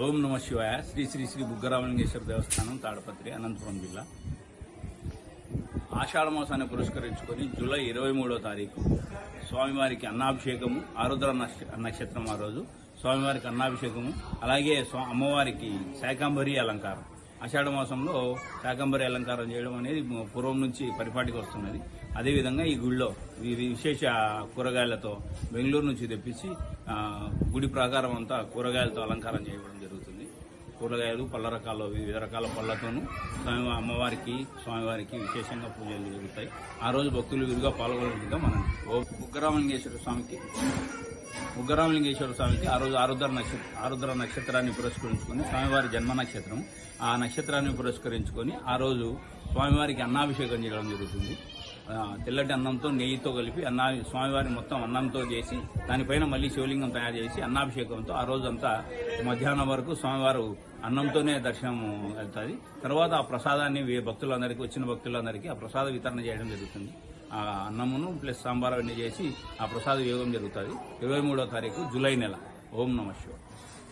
ఓం నమ శివాయ. శ్రీ శ్రీ శ్రీ బుగ్గరామలింగేశ్వర దేవస్థానం, తాడపత్రి, అనంతపురం జిల్లా. ఆషాఢ మాసాన్ని పురస్కరించుకొని జూలై 23వ తారీఖు స్వామివారికి అన్నాభిషేకము, ఆరుద్ర నక్షత్రం ఆ రోజు స్వామివారికి అన్నాభిషేకము, అలాగే అమ్మవారికి శాకంబరి అలంకారం. ఆషాఢ మాసంలో శాకంబరి అలంకారం చేయడం అనేది పూర్వం నుంచి పరిపాటికి వస్తున్నది. అదేవిధంగా ఈ గుడిలో విశేష కూరగాయలతో బెంగళూరు నుంచి తెప్పించి గుడి ప్రాకారం అంతా కూరగాయలతో అలంకారం చేయడం జరుగుతుంది. కూరగాయలు, పళ్ళ రకాలు, వివిధ రకాల పళ్లతోనూ అమ్మవారికి, స్వామివారికి విశేషంగా పూజలు జరుగుతాయి. ఆ రోజు భక్తులు విధిగా పాల్గొనగా మనం బుగ్గరామలింగేశ్వర స్వామికి ఆ రోజు ఆరుద్ర నక్షత్రాన్ని పురస్కరించుకొని, స్వామివారి జన్మ నక్షత్రం, ఆ నక్షత్రాన్ని పురస్కరించుకొని ఆ రోజు స్వామివారికి అన్నాభిషేకం చేయడం జరుగుతుంది. తెల్లటి అన్నంతో నెయ్యితో కలిపి స్వామివారి మొత్తం అన్నంతో చేసి దానిపైన మళ్లీ శివలింగం తయారు చేసి అన్నాభిషేకంతో ఆ రోజంతా మధ్యాహ్నం వరకు స్వామివారు అన్నంతోనే దర్శనం వెళ్తుంది. తర్వాత ఆ ప్రసాదాన్ని భక్తులందరికీ, వచ్చిన భక్తులందరికీ ఆ ప్రసాద వితరణ చేయడం జరుగుతుంది. ఆ అన్నమును ప్లస్ సాంబార్ అన్నీ చేసి ఆ ప్రసాద యోగం జరుగుతుంది. 23వ తారీఖు జూలై నెల. ఓం నమ శివాయ.